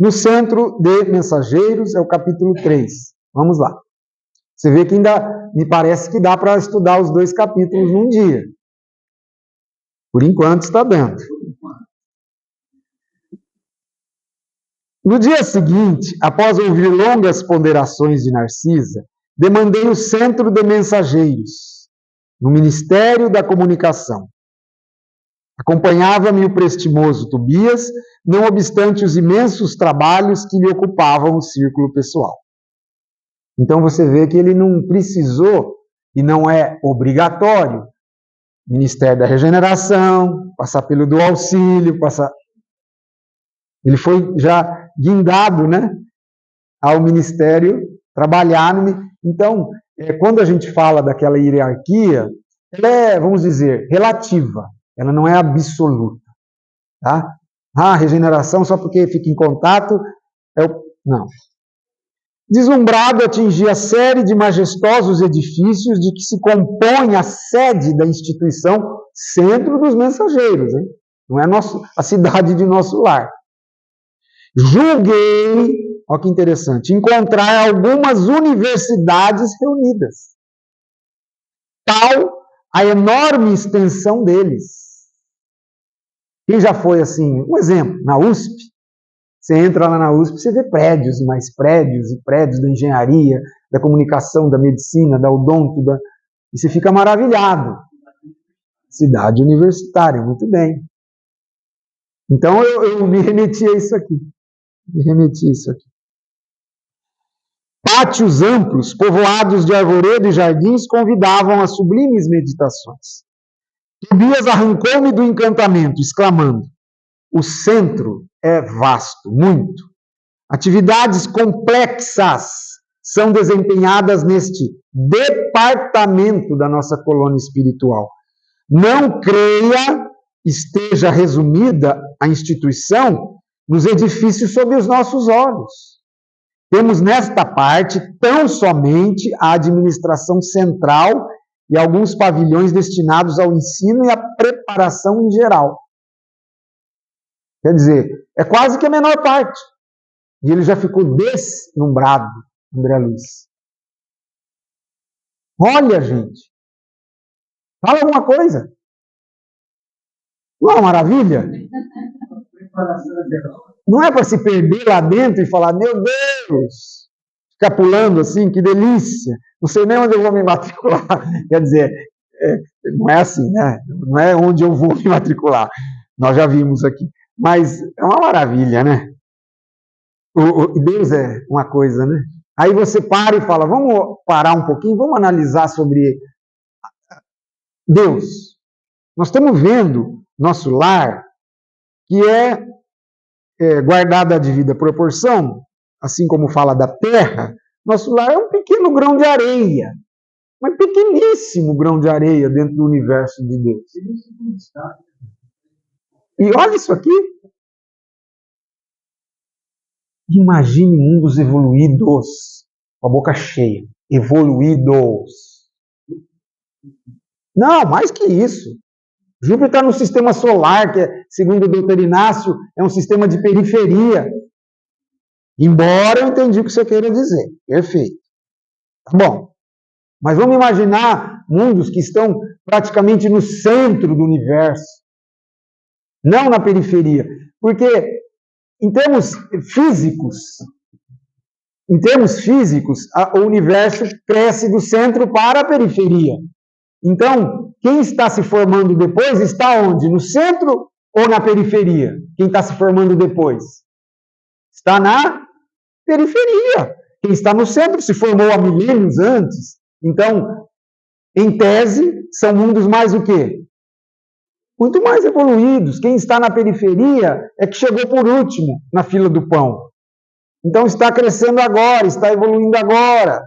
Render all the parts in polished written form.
No centro de mensageiros, é o capítulo 3. Vamos lá. Você vê que ainda me parece que dá para estudar os 2 capítulos num dia. Por enquanto está dando. No dia seguinte, após ouvir longas ponderações de Narcisa, demandei o centro de mensageiros, no Ministério da Comunicação. Acompanhava-me o prestimoso Tobias, não obstante os imensos trabalhos que lhe ocupavam o círculo pessoal. Então você vê que ele não precisou, e não é obrigatório, Ministério da Regeneração, passar pelo do auxílio, Ele foi já guindado, né, ao ministério, trabalhar Então, quando a gente fala daquela hierarquia, ela é, vamos dizer, relativa, ela não é absoluta. Tá? A regeneração, só porque fica em contato, não. Deslumbrado, atingi a série de majestosos edifícios de que se compõe a sede da instituição, centro dos mensageiros, hein? Não é a cidade de nosso lar. Julguei, olha que interessante, encontrar algumas universidades reunidas. Tal a enorme extensão deles. Quem já foi assim? Um exemplo, na USP. Você entra lá na USP, você vê prédios e mais prédios, e prédios da engenharia, da comunicação, da medicina, da odonto, e você fica maravilhado. Cidade universitária, muito bem. Então eu me remeti a isso aqui. Pátios amplos, povoados de arvoredo e jardins, convidavam a sublimes meditações. Tobias arrancou-me do encantamento, exclamando: o centro é vasto, muito. Atividades complexas são desempenhadas neste departamento da nossa colônia espiritual. Não creia esteja resumida a instituição nos edifícios sob os nossos olhos. Temos nesta parte tão somente a administração central e alguns pavilhões destinados ao ensino e à preparação em geral. Quer dizer, é quase que a menor parte. E ele já ficou deslumbrado, André Luiz. Olha, gente. Fala alguma coisa. Não é uma maravilha? Não é para se perder lá dentro e falar, meu Deus, ficar pulando assim, que delícia. Não sei nem onde eu vou me matricular. Quer dizer, não é assim, né? Não é onde eu vou me matricular. Nós já vimos aqui. Mas é uma maravilha, né? Deus é uma coisa, né? Aí você para e fala, vamos parar um pouquinho, vamos analisar sobre Deus. Nós estamos vendo nosso lar, que é guardado à devida proporção, assim como fala da terra, nosso lar é um pequeno grão de areia, um pequeníssimo grão de areia dentro do universo de Deus. E olha isso aqui. Imagine mundos evoluídos, com a boca cheia. Evoluídos. Não, mais que isso. Júpiter está no sistema solar, que, segundo o Dr. Inácio, é um sistema de periferia. Embora eu entendi o que você queira dizer. Perfeito. Tá bom. Mas vamos imaginar mundos que estão praticamente no centro do universo. Não na periferia. Porque, em termos físicos, o universo cresce do centro para a periferia. Então, quem está se formando depois está onde? No centro ou na periferia? Quem está se formando depois? Está na periferia. Quem está no centro se formou há milênios antes. Então, em tese, são mundos mais o quê? Muito mais evoluídos. Quem está na periferia é que chegou por último na fila do pão. Então está crescendo agora, está evoluindo agora.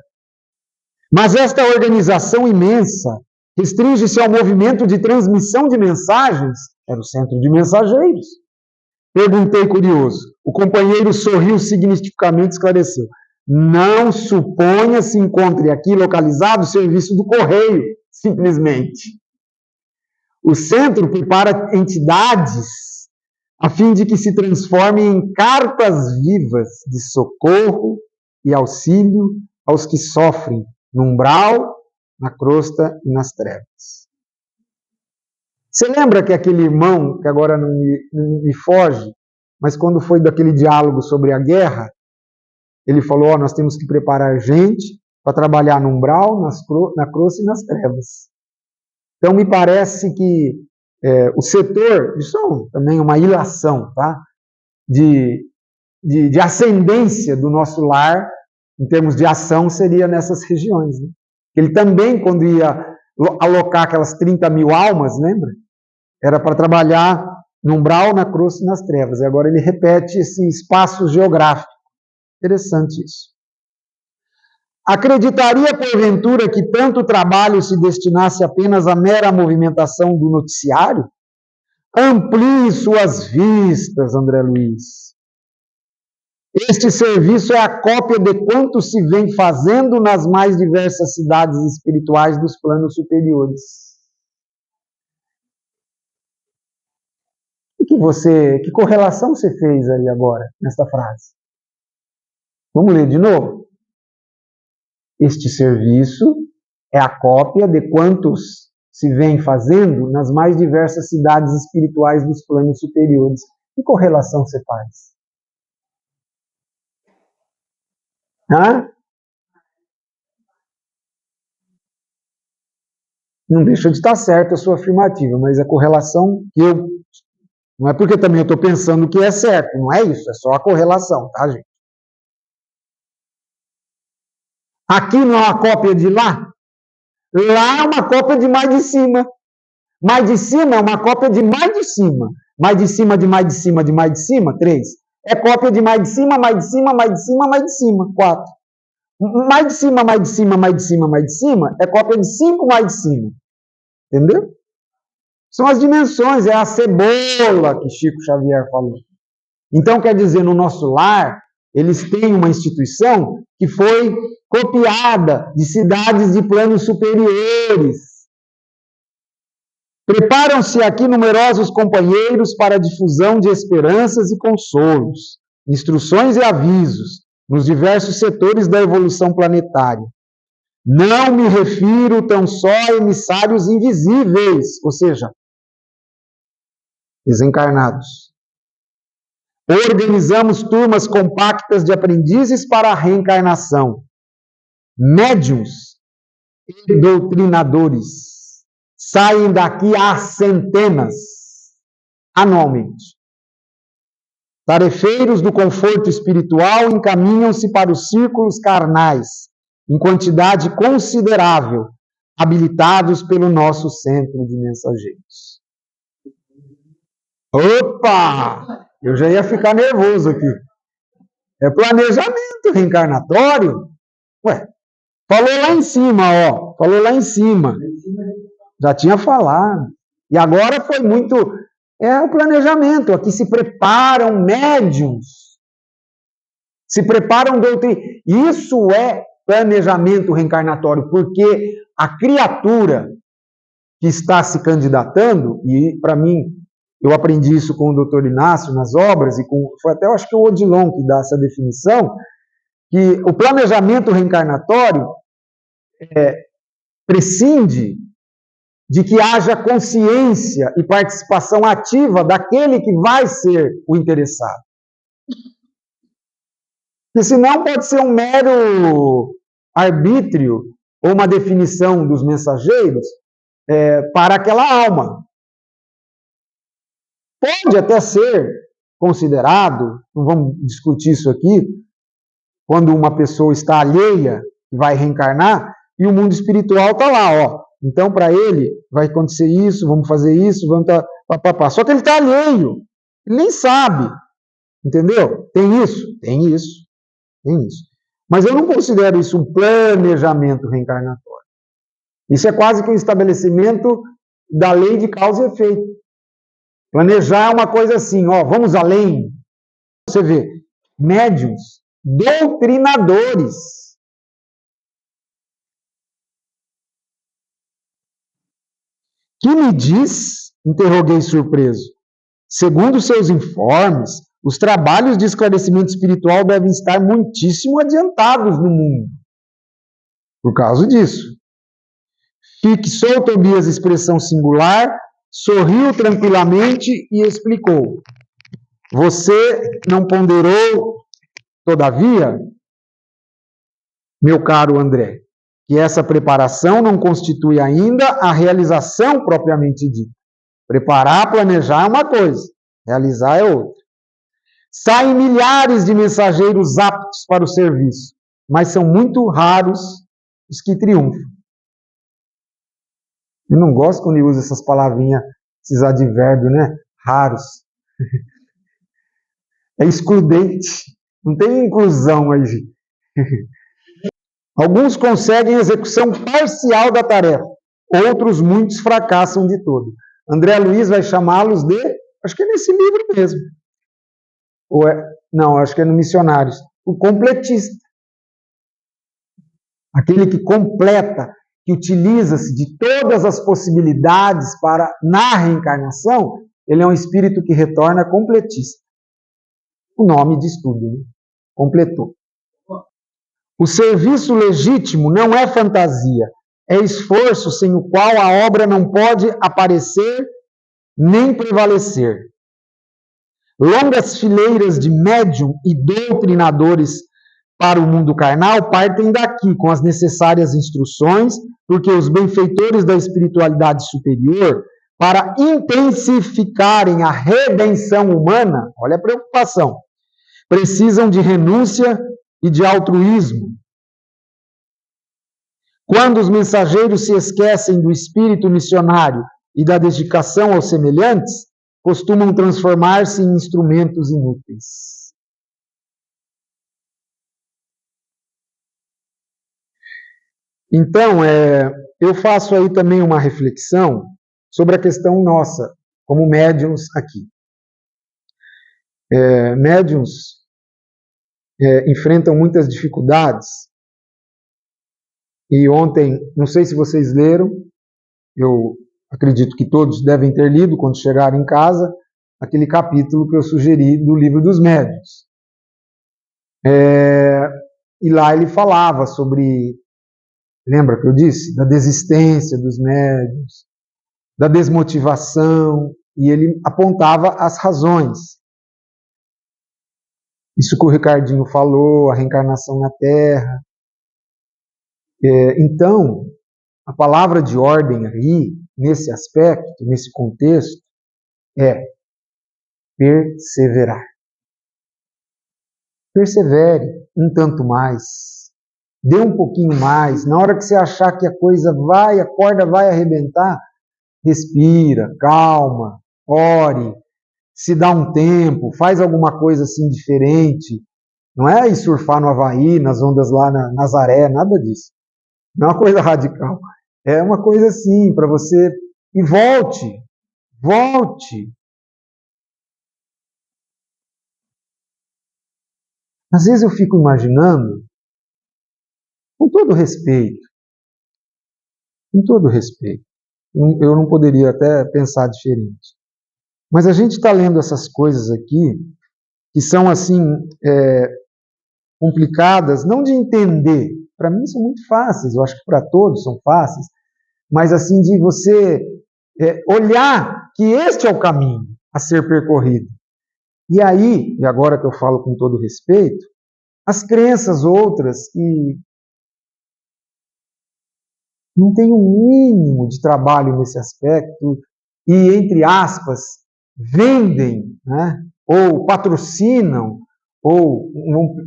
Mas esta organização imensa restringe-se ao movimento de transmissão de mensagens. Era o centro de mensageiros. Perguntei curioso. O companheiro sorriu significativamente e esclareceu. Não suponha se encontre aqui localizado o serviço do correio, simplesmente. O centro prepara entidades a fim de que se transformem em cartas vivas de socorro e auxílio aos que sofrem no umbral, na crosta e nas trevas. Você lembra que aquele irmão, que agora não me foge, mas quando foi daquele diálogo sobre a guerra, ele falou, nós temos que preparar gente para trabalhar no umbral, na crosta e nas trevas. Então, me parece que o setor, isso é também uma ilação, tá? de ascendência do nosso lar, em termos de ação, seria nessas regiões. Né? Ele também, quando ia alocar aquelas 30 mil almas, lembra? Era para trabalhar no umbral, na crosta e nas trevas. E agora ele repete esse espaço geográfico. Interessante isso. Acreditaria, porventura, que tanto trabalho se destinasse apenas à mera movimentação do noticiário? Amplie suas vistas, André Luiz. Este serviço é a cópia de quanto se vem fazendo nas mais diversas cidades espirituais dos planos superiores. Que correlação você fez aí agora, nesta frase? Vamos ler de novo? Este serviço é a cópia de quantos se vem fazendo nas mais diversas cidades espirituais dos planos superiores. Que correlação você faz? Hã? Não deixa de estar certa a sua afirmativa, mas a correlação que eu... Não é porque também eu estou pensando que é certo, não é isso, é só a correlação, tá, gente? Aqui não é uma cópia de lá? Lá é uma cópia de mais de cima. Mais de cima é uma cópia de mais de cima. Mais de cima, de mais de cima, de mais de cima, 3. É cópia de mais de cima, mais de cima, mais de cima, mais de cima, 4. Mais de cima, mais de cima, mais de cima, mais de cima, é cópia de 5 mais de cima. Entendeu? São as dimensões, é a cebola que Chico Xavier falou. Então, quer dizer, no nosso lar, eles têm uma instituição que foi copiada de cidades de planos superiores. Preparam-se aqui numerosos companheiros para a difusão de esperanças e consolos, instruções e avisos nos diversos setores da evolução planetária. Não me refiro tão só a emissários invisíveis, ou seja, desencarnados. Organizamos turmas compactas de aprendizes para a reencarnação, médiuns e doutrinadores. Saem daqui a centenas, anualmente. Tarefeiros do conforto espiritual encaminham-se para os círculos carnais, em quantidade considerável, habilitados pelo nosso centro de mensageiros. Opa! Eu já ia ficar nervoso aqui. É planejamento reencarnatório? Ué, falou lá em cima, ó. Falou lá em cima. Já tinha falado. E agora foi muito... É o planejamento. Aqui se preparam médiuns. Se preparam doutrinas. Isso é planejamento reencarnatório, porque a criatura que está se candidatando, e para mim, eu aprendi isso com o Dr. Inácio nas obras, e foi até, eu acho que o Odilon que dá essa definição, que o planejamento reencarnatório prescinde de que haja consciência e participação ativa daquele que vai ser o interessado. Porque senão pode ser um mero arbítrio ou uma definição dos mensageiros para aquela alma. Pode até ser considerado, não vamos discutir isso aqui, quando uma pessoa está alheia, vai reencarnar, e o mundo espiritual está lá, ó. Então, para ele, vai acontecer isso, vamos fazer isso, vamos... Só que ele está alheio, ele nem sabe, entendeu? Tem isso? Tem isso. Tem isso. Mas eu não considero isso um planejamento reencarnatório. Isso é quase que um estabelecimento da lei de causa e efeito. Planejar é uma coisa assim, ó, vamos além. Você vê, médiuns, doutrinadores. Que me diz? Interroguei surpreso. Segundo seus informes, os trabalhos de esclarecimento espiritual devem estar muitíssimo adiantados no mundo. Por causa disso. Fixou Tobias expressão singular, sorriu tranquilamente e explicou. Você não ponderou, todavia, meu caro André, que essa preparação não constitui ainda a realização propriamente dita. Preparar, planejar é uma coisa, realizar é outra. Saem milhares de mensageiros aptos para o serviço, mas são muito raros os que triunfam. Eu não gosto quando ele usa essas palavrinhas, esses advérbios, né? Raros. É excludente. Não tem inclusão aí. Alguns conseguem execução parcial da tarefa. Outros, muitos, fracassam de todo. André Luiz vai chamá-los de... Acho que é nesse livro mesmo. Ou é, não, acho que é no Missionários. O completista. Aquele que completa, que utiliza-se de todas as possibilidades para, na reencarnação, ele é um espírito que retorna completista. O nome diz tudo, né? Completou. O serviço legítimo não é fantasia, é esforço sem o qual a obra não pode aparecer nem prevalecer. Longas fileiras de médium e doutrinadores para o mundo carnal partem daqui com as necessárias instruções, porque os benfeitores da espiritualidade superior, para intensificarem a redenção humana, olha a preocupação, precisam de renúncia e de altruísmo. Quando os mensageiros se esquecem do espírito missionário e da dedicação aos semelhantes, costumam transformar-se em instrumentos inúteis. Então, eu faço aí também uma reflexão sobre a questão nossa, como médiuns aqui. Médiuns enfrentam muitas dificuldades, e ontem, não sei se vocês leram, eu acredito que todos devem ter lido quando chegarem em casa, aquele capítulo que eu sugeri do Livro dos Médiuns. E lá ele falava sobre, lembra que eu disse? Da desistência dos médiuns, da desmotivação, e ele apontava as razões. Isso que o Ricardinho falou, a reencarnação na Terra. Então, a palavra de ordem aí, nesse aspecto, nesse contexto, é perseverar. Persevere um tanto mais. Dê um pouquinho mais. Na hora que você achar que a coisa vai, a corda vai arrebentar, respira, calma, ore, se dá um tempo, faz alguma coisa assim diferente. Não é ir surfar no Havaí, nas ondas lá na Nazaré, nada disso. Não é uma coisa radical. É uma coisa assim, para você... E volte. Às vezes eu fico imaginando, com todo respeito, eu não poderia até pensar diferente, mas a gente está lendo essas coisas aqui, que são assim, complicadas, não de entender, para mim são muito fáceis, eu acho que para todos são fáceis, mas assim de você olhar que este é o caminho a ser percorrido. E aí, e agora que eu falo com todo respeito, as crenças outras que não têm um mínimo de trabalho nesse aspecto e, entre aspas, vendem, né, ou patrocinam, ou,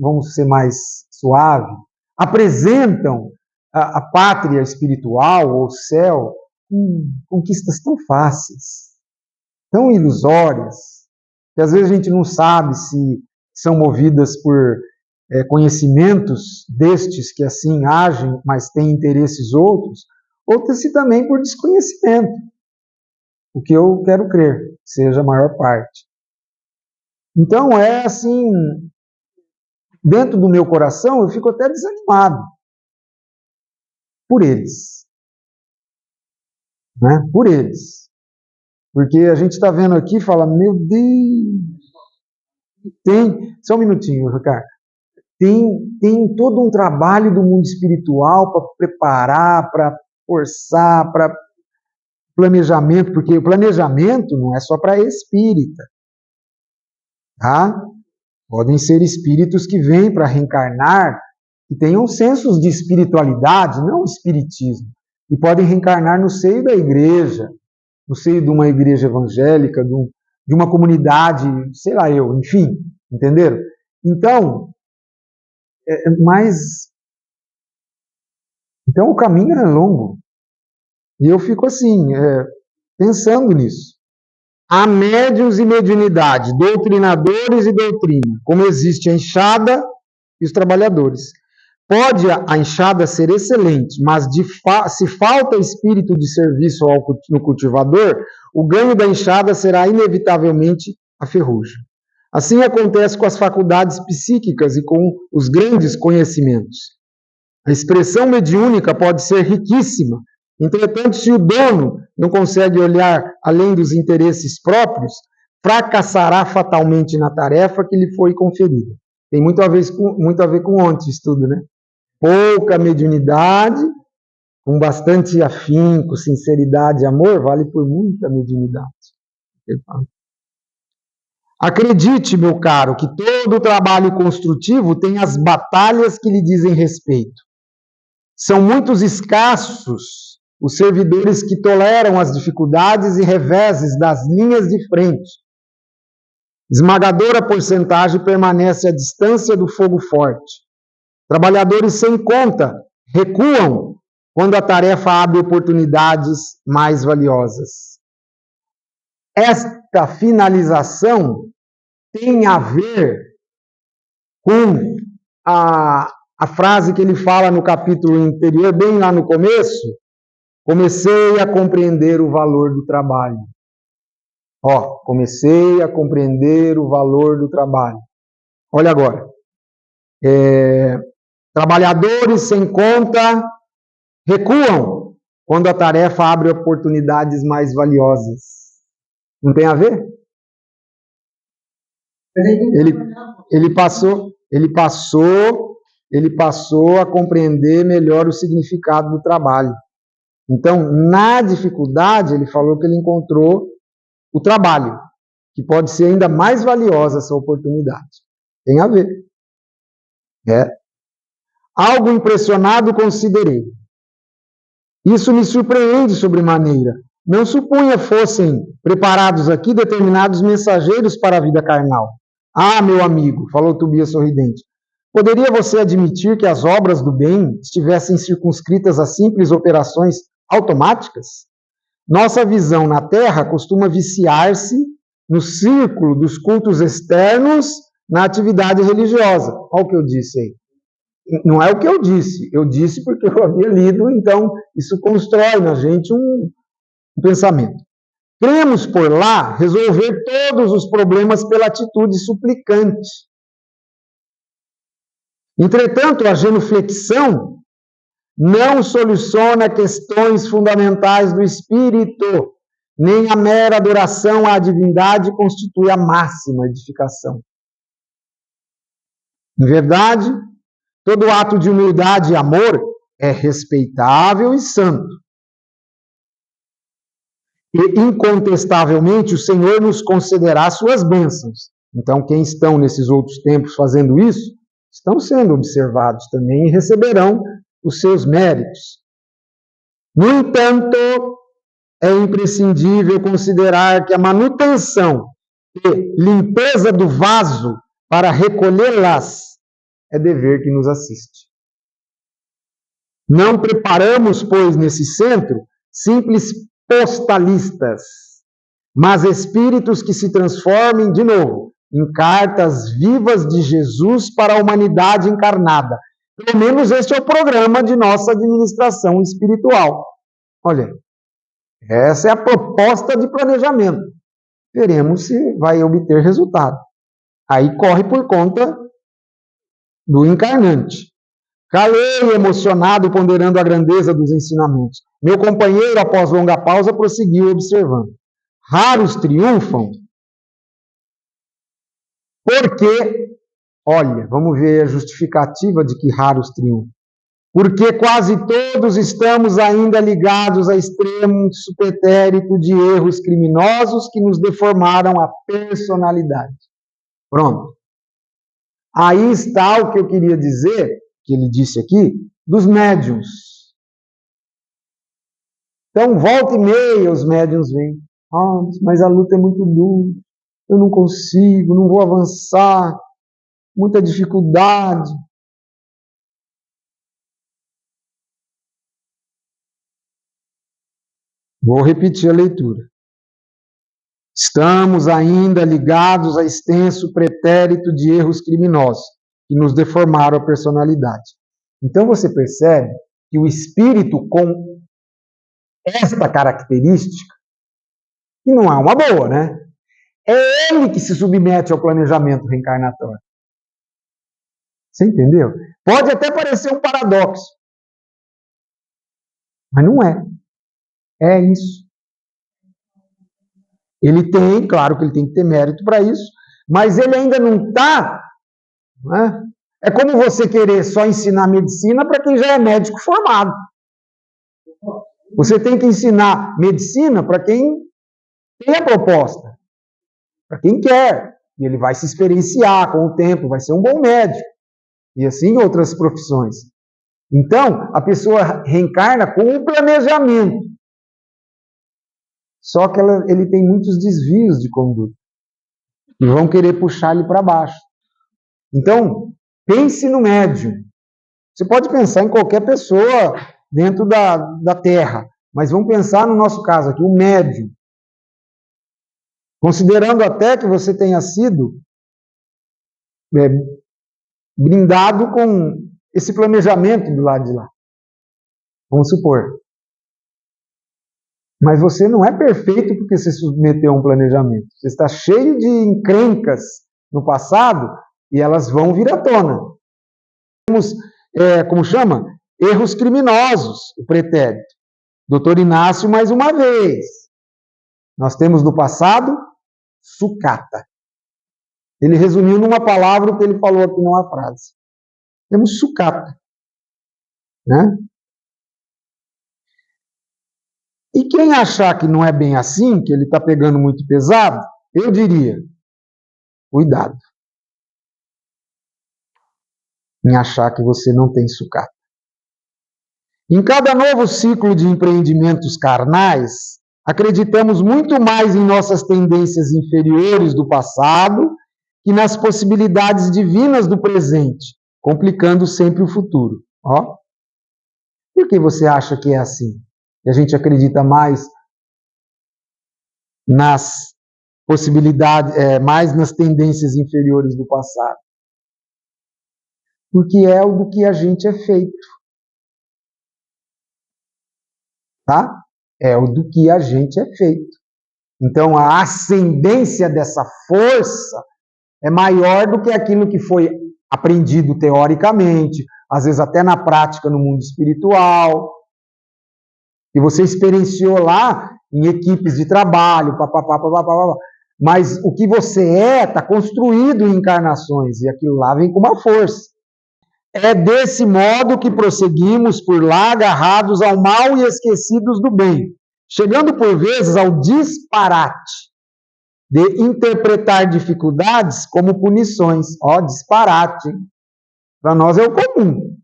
vamos ser mais suave, apresentam a pátria espiritual ou o céu com conquistas tão fáceis, tão ilusórias, que às vezes a gente não sabe se são movidas por conhecimentos destes que assim agem, mas têm interesses outros, ou se também por desconhecimento, o que eu quero crer, seja a maior parte. Então é assim, dentro do meu coração eu fico até desanimado por eles, né? Por eles. Porque a gente está vendo aqui e fala, meu Deus, só um minutinho, Ricardo, tem todo um trabalho do mundo espiritual para preparar, para forçar, para planejamento, porque o planejamento não é só para espírita, tá? Podem ser espíritos que vêm para reencarnar, que tenham sensos de espiritualidade, não espiritismo, e podem reencarnar no seio da igreja, no seio de uma igreja evangélica, de uma comunidade, sei lá eu, enfim, entenderam? Então, então o caminho é longo. E eu fico assim, pensando nisso. Há médiuns e mediunidade, doutrinadores e doutrina, como existe a enxada e os trabalhadores. Pode a enxada ser excelente, mas se falta espírito de serviço no cultivador, o ganho da enxada será inevitavelmente a ferrugem. Assim acontece com as faculdades psíquicas e com os grandes conhecimentos. A expressão mediúnica pode ser riquíssima, entretanto, se o dono não consegue olhar além dos interesses próprios, fracassará fatalmente na tarefa que lhe foi conferida. Tem muito a ver com ontem estudo, né? Pouca mediunidade, com bastante afinco, sinceridade e amor, vale por muita mediunidade. Acredite, meu caro, que todo trabalho construtivo tem as batalhas que lhe dizem respeito. São muitos escassos os servidores que toleram as dificuldades e reveses das linhas de frente. Esmagadora porcentagem permanece à distância do fogo forte. Trabalhadores sem conta recuam quando a tarefa abre oportunidades mais valiosas. Esta finalização tem a ver com a frase que ele fala no capítulo anterior, bem lá no começo. Comecei a compreender o valor do trabalho. Comecei a compreender o valor do trabalho. Olha agora. Trabalhadores sem conta recuam quando a tarefa abre oportunidades mais valiosas. Não tem a ver? Ele passou a compreender melhor o significado do trabalho. Então, na dificuldade, ele falou que ele encontrou o trabalho, que pode ser ainda mais valiosa essa oportunidade. Tem a ver. Algo impressionado considerei. Isso me surpreende sobremaneira. Não supunha fossem preparados aqui determinados mensageiros para a vida carnal. Ah, meu amigo, falou Tobias sorridente, poderia você admitir que as obras do bem estivessem circunscritas a simples operações automáticas? Nossa visão na Terra costuma viciar-se no círculo dos cultos externos na atividade religiosa. Olha o que eu disse aí. Não é o que eu disse porque eu havia lido, então isso constrói na gente um pensamento. Cremos por lá resolver todos os problemas pela atitude suplicante. Entretanto, a genuflexão não soluciona questões fundamentais do espírito, nem a mera adoração à divindade constitui a máxima edificação. Em verdade, todo ato de humildade e amor é respeitável e santo. E, incontestavelmente, o Senhor nos concederá suas bênçãos. Então, quem estão nesses outros tempos fazendo isso, estão sendo observados também e receberão os seus méritos. No entanto, é imprescindível considerar que a manutenção e limpeza do vaso para recolhê-las é dever que nos assiste. Não preparamos, pois, nesse centro, simples postalistas, mas espíritos que se transformem, de novo, em cartas vivas de Jesus para a humanidade encarnada. Pelo menos este é o programa de nossa administração espiritual. Olha, essa é a proposta de planejamento. Veremos se vai obter resultado. Aí corre por conta do encarnante. Calei, emocionado, ponderando a grandeza dos ensinamentos. Meu companheiro, após longa pausa, prosseguiu observando. raros triunfam porque, olha, vamos ver a justificativa de que raros triunfam. Porque quase todos estamos ainda ligados a extremo supetérito de erros criminosos que nos deformaram a personalidade. Pronto. Aí está o que eu queria dizer, que ele disse aqui, dos médiuns. Então, volta e meia, os médiuns vêm. Ah, mas a luta é muito dura, eu não consigo, não vou avançar, muita dificuldade. Vou repetir a leitura. Estamos ainda ligados a extenso pretérito de erros criminosos que nos deformaram a personalidade. Então você percebe que o espírito com esta característica, que não é uma boa, né? É ele que se submete ao planejamento reencarnatório. Você entendeu? Pode até parecer um paradoxo, mas não é. É isso. Ele tem, claro que ele tem que ter mérito para isso, mas ele ainda não está. Né? É como você querer só ensinar medicina para quem já é médico formado. Você tem que ensinar medicina para quem tem a proposta, para quem quer. E ele vai se experienciar com o tempo, vai ser um bom médico. E assim outras profissões. Então, a pessoa reencarna com um planejamento. Só que ele tem muitos desvios de conduta. E vão querer puxar ele para baixo. Então, pense no médium. Você pode pensar em qualquer pessoa dentro da Terra. Mas vamos pensar no nosso caso aqui, o médium. Considerando até que você tenha sido brindado com esse planejamento do lado de lá. Vamos supor. Mas você não é perfeito porque você submeteu a um planejamento. Você está cheio de encrencas no passado e elas vão vir à tona. Temos, como chama? Erros criminosos, o pretérito. Doutor Inácio, mais uma vez. Nós temos no passado, sucata. Ele resumiu numa palavra o que ele falou aqui numa frase. Temos sucata. Né? E quem achar que não é bem assim, que ele está pegando muito pesado, eu diria, cuidado em achar que você não tem sucata. Em cada novo ciclo de empreendimentos carnais, acreditamos muito mais em nossas tendências inferiores do passado que nas possibilidades divinas do presente, complicando sempre o futuro. Ó. Por que você acha que é assim? Que a gente acredita mais nas possibilidades, mais nas tendências inferiores do passado. Porque é o do que a gente é feito. Tá? É o do que a gente é feito. Então a ascendência dessa força é maior do que aquilo que foi aprendido teoricamente, às vezes até na prática no mundo espiritual, que você experienciou lá em equipes de trabalho, mas o que você está construído em encarnações, e aquilo lá vem com uma força. É desse modo que prosseguimos por lá, agarrados ao mal e esquecidos do bem, chegando por vezes ao disparate de interpretar dificuldades como punições. Ó, disparate. Para nós é o comum.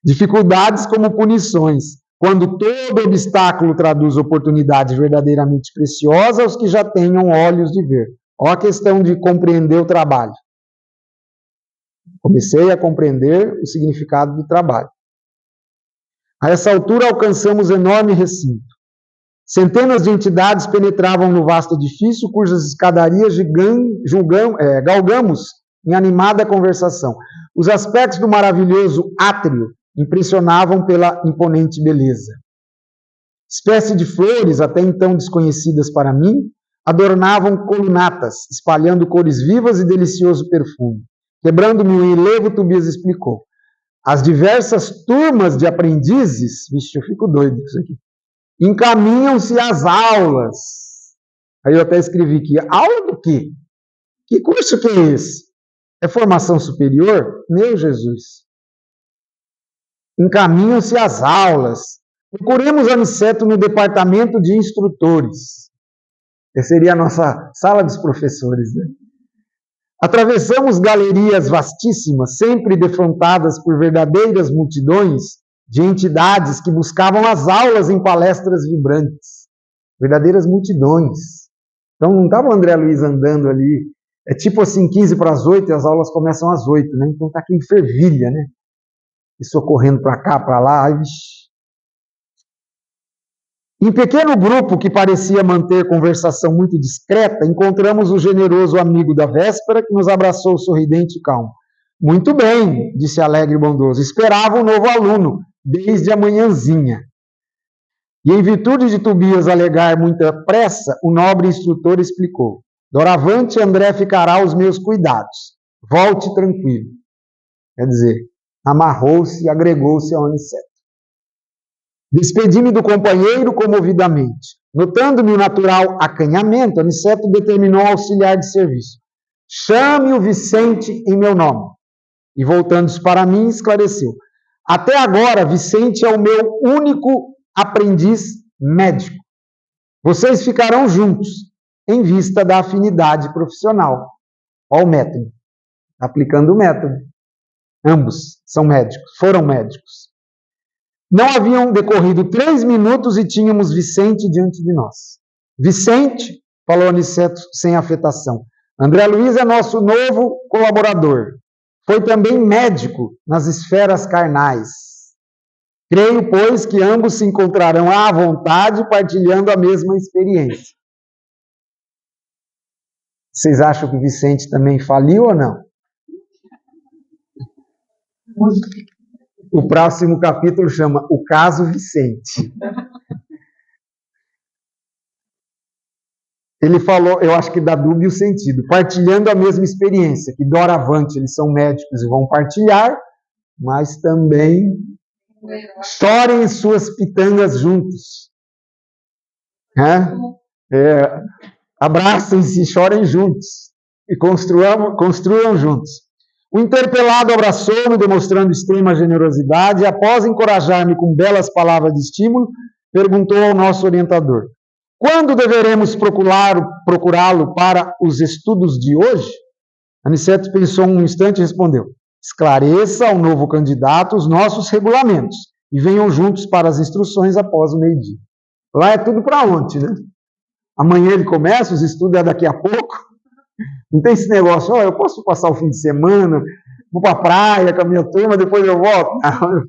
Dificuldades como punições, quando todo obstáculo traduz oportunidade verdadeiramente preciosa aos que já tenham olhos de ver. Ó a questão de compreender o trabalho. Comecei a compreender o significado do trabalho. A essa altura alcançamos enorme recinto. Centenas de entidades penetravam no vasto edifício, cujas escadarias galgamos em animada conversação. Os aspectos do maravilhoso átrio impressionavam pela imponente beleza. Espécie de flores, até então desconhecidas para mim, adornavam colunatas, espalhando cores vivas e delicioso perfume. Quebrando-me o enlevo, Tobias explicou. As diversas turmas de aprendizes, vixe, eu fico doido com isso aqui, Encaminham-se às aulas. Aí eu até escrevi aqui, aula do quê? Que curso que é esse? É formação superior? Meu Jesus. Encaminham-se às aulas. Procuremos Aniceto no departamento de instrutores. Essa seria a nossa sala dos professores, né? Atravessamos galerias vastíssimas, sempre defrontadas por verdadeiras multidões de entidades que buscavam as aulas em palestras vibrantes. Verdadeiras multidões. Então não estava o André Luiz andando ali, é tipo assim, 15 para as 8 e as aulas começam às 8, né? Então está aqui em fervilha, né? Isso correndo para cá, para lá, vixi. Em pequeno grupo que parecia manter conversação muito discreta, encontramos o generoso amigo da véspera que nos abraçou sorridente e calmo. Muito bem, disse alegre e bondoso, esperava um novo aluno, desde a manhãzinha. E em virtude de Tobias alegar muita pressa, o nobre instrutor explicou. Doravante, André ficará aos meus cuidados. Volte tranquilo. Quer dizer, amarrou-se e agregou-se ao Aniceto. Despedi-me do companheiro comovidamente. Notando-me o natural acanhamento, Aniceto determinou ao auxiliar de serviço. Chame o Vicente em meu nome. E voltando-se para mim, esclareceu. Até agora, Vicente é o meu único aprendiz médico. Vocês ficarão juntos, em vista da afinidade profissional. Olha o método. Aplicando o método. Ambos são médicos, foram médicos. Não haviam decorrido 3 minutos e tínhamos Vicente diante de nós. Vicente, falou Aniceto sem afetação, André Luiz é nosso novo colaborador. Foi também médico nas esferas carnais. Creio, pois, que ambos se encontrarão à vontade partilhando a mesma experiência. Vocês acham que Vicente também faliu ou não? O próximo capítulo chama O Caso Vicente. Ele falou, eu acho que dá dúbio sentido, partilhando a mesma experiência, que doravante eles são médicos e vão partilhar, mas também chorem suas pitangas juntos. Abracem-se e chorem juntos. E construam juntos. O interpelado abraçou-me, demonstrando extrema generosidade, e após encorajar-me com belas palavras de estímulo, perguntou ao nosso orientador, quando deveremos procurá-lo para os estudos de hoje? Aniceto pensou um instante e respondeu, esclareça ao novo candidato os nossos regulamentos e venham juntos para as instruções após o meio-dia. Lá é tudo para ontem, né? Amanhã ele começa, os estudos é daqui a pouco. Não tem esse negócio, eu posso passar o fim de semana, vou para a praia com a minha turma, depois eu volto. Não,